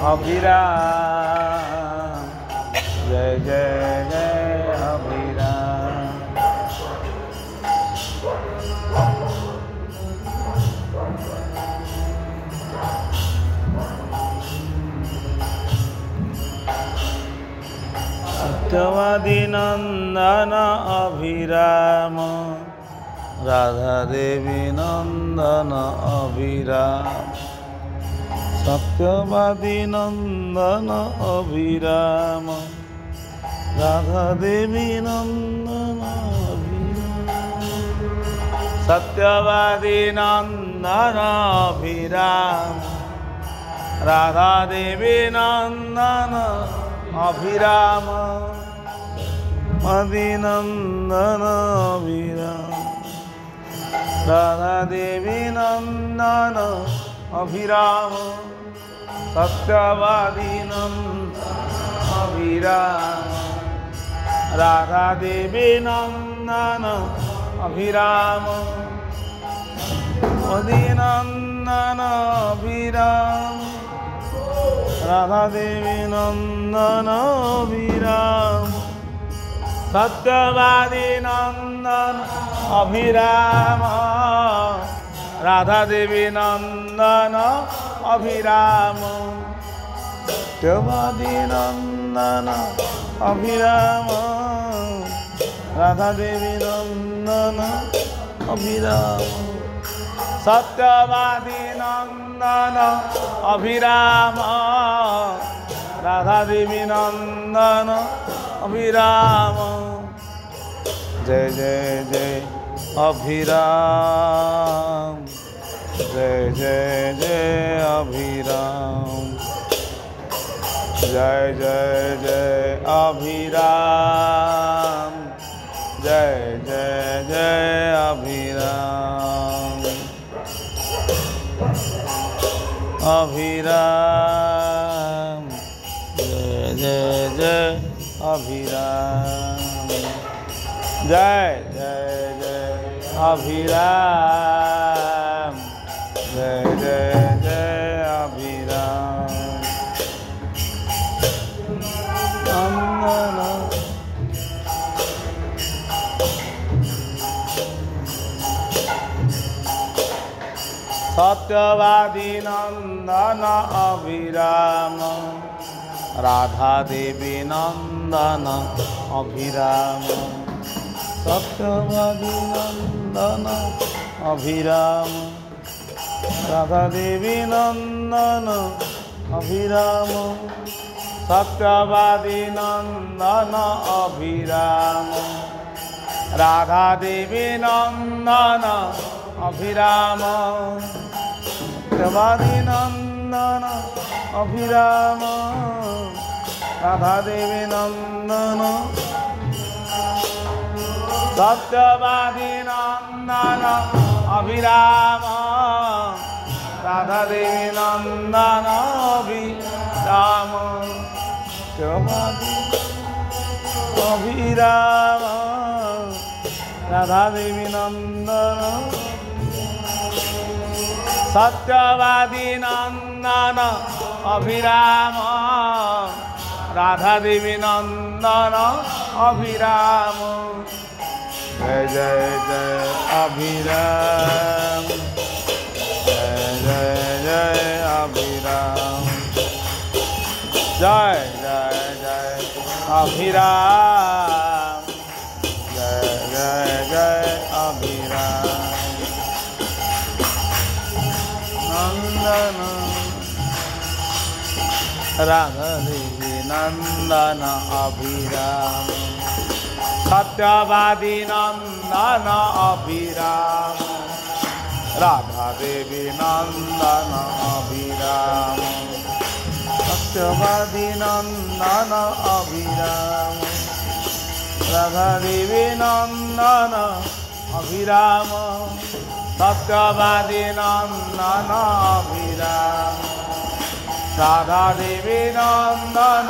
अभिराम जय जय जय अभिराम। सत्यवादी नंदन अभिराम राधा देवी नंदन अभिराम। सत्यवादी नंदन अभिराम राधा देवी नंदन अभिराम। सत्यवादी नंदन अभिराम राधा देवी नंदन अभिराम। मदीनंदन अभिराम राधा देवी नंदन अभिराम। सत्यवादी नंदन अभिराम राधा देवी नंदन अभिराम। मदीनंदन अभिराम राधा देवी नंदन अभिराम। सत्यवादी नंदन अभिराम राधा देवी नंदन अभिराम। सत्यवादी नंदन अभिराम राधा देवी नंदन अभिराम। सत्यवादी नंदन अभिराम राधा देवी नंदन अभिराम। जय जय जय अभिराम जय जय जय अभिराम। जय जय जय अभिराम जय जय जय अभिराम। अभिराम जय जय जय अभिराम। जय जय जय अभिराम जय जय जय अभिराम। नंदन सत्यवादी नंदन अभिराम राधा देवी नंदन अभिराम। सत्यवादी नंदन अभिराम राधा देवी नंदन अभिराम। सत्यवादी नंदन अभिराम राधा देवी नंदन अभिराम। सत्यवादी नंदन अभिराम राधा देवी नंदन। सत्यवादी नंदन अभिराम राधा देवी नंदन अभिराम। सत्यवादी अभिराम राधा देवी नंदन। सत्यवादी नंदन अभिराम राधा देवी नंदन अभिराम। जय जय जय अभिराम जय जय जय अभिराम। जय जय जय अभिराम जय जय जय अभिराम। नंदन राधा देवी नंदन अभिराम। सत्यवादी नंदन अभिराम राधा देवी नंदन अभिराम। सत्यवादी नंदन अभिराम राधा देवी नंदन अभिराम। सत्यवादी नंदन अभिराम राधा देवी नंदन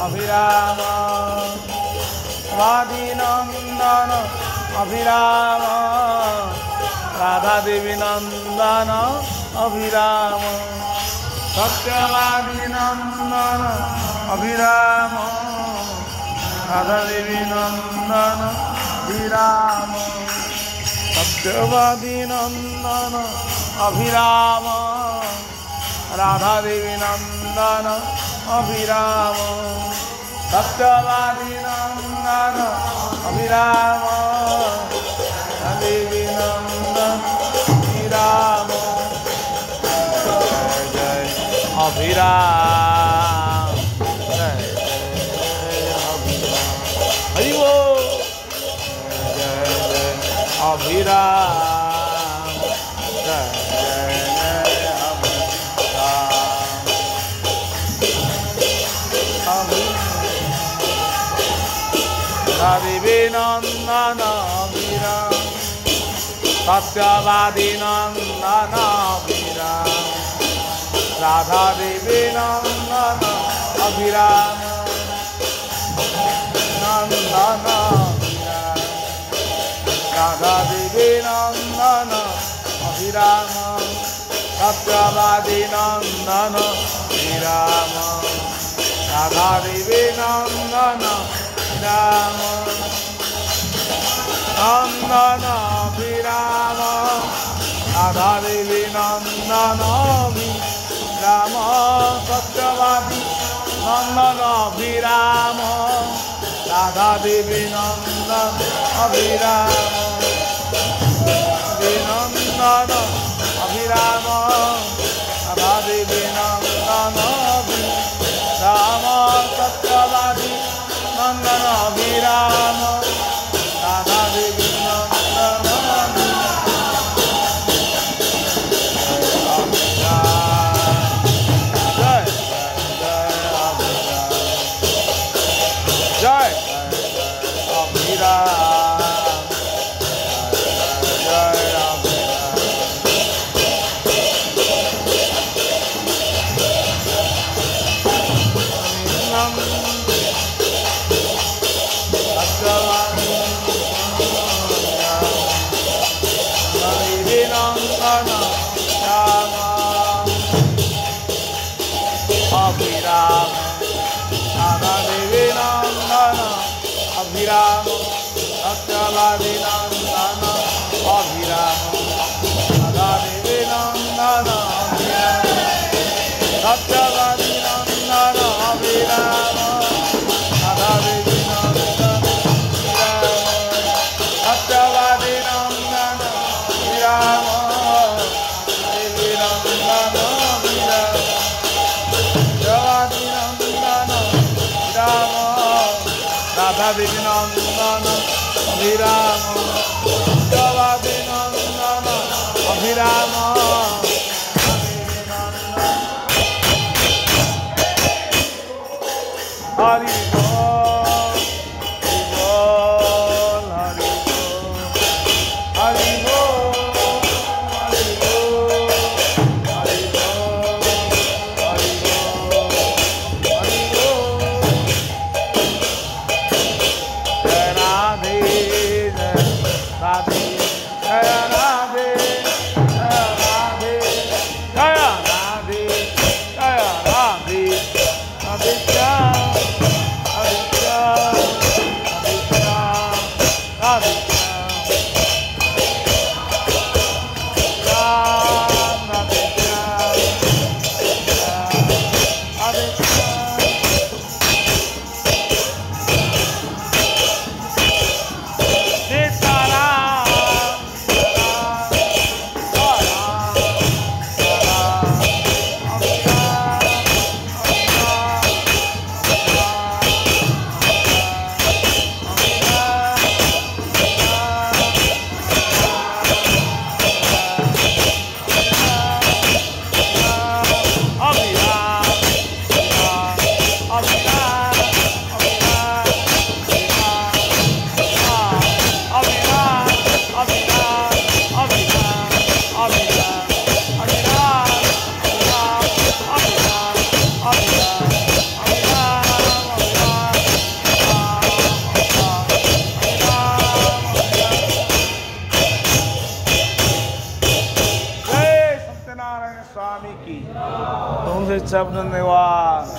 अभिराम। वादी नंदन अभिराम राधा देवी नंदन अभिराम। सत्यवादी नंदन अभिराम राधा देवी नंदन अभिराम सत्यवादी नंदन अभिराम राधा देवी नंदन अभिराम सत्यवादी नंदन अभिराम राधा देवी नंदन अभिराम जय जय अभिराम जय जय अभिराम हरि बोल जय जय अभिराम जय जय अभिराम देवी नंदन अभिराम सत्यवादी नंदन अभिराम राधा देवी नंदन अभिराम नंदन अभिराम राधा देवी नंदन अभिराम सत्यवादी नंदन अभिराम राधा देवी नंदन अभिराम नंदन अभिराम राधा देवी नंदन अभिराम सत्यवादी नंदन अभिराम राधा देवी नंदन अभिराम नंदन अभिराम राधा देवी नंदन अभिराम सत्यवादी नंदन अभिराम राधा देवी नंदन जय जय अभिराम जय अभिराम जय अभिराम अभिराम राधा देवी नंदन अभिराम सत्यवादी नंदन अभिराम राधा देवी नंदन अभिराम सत्यवादी नंदन अभिराम राधा देवी नंदन अभिराम सत्यवादी नंदन अभिराम देवी नंदन अभिराम राधा देवी नंदन अभिराम सत्यवादी नंदन अभिराम हरि बोल हरि बोल हरि बोल हरि बोल हरि बोल हरि बोल हरि बोल जय राधे जय राधे जय राधे जय राधे जय राधे जय राधे राधे श्याम नारायण स्वामी की तुमसे शब्द निवास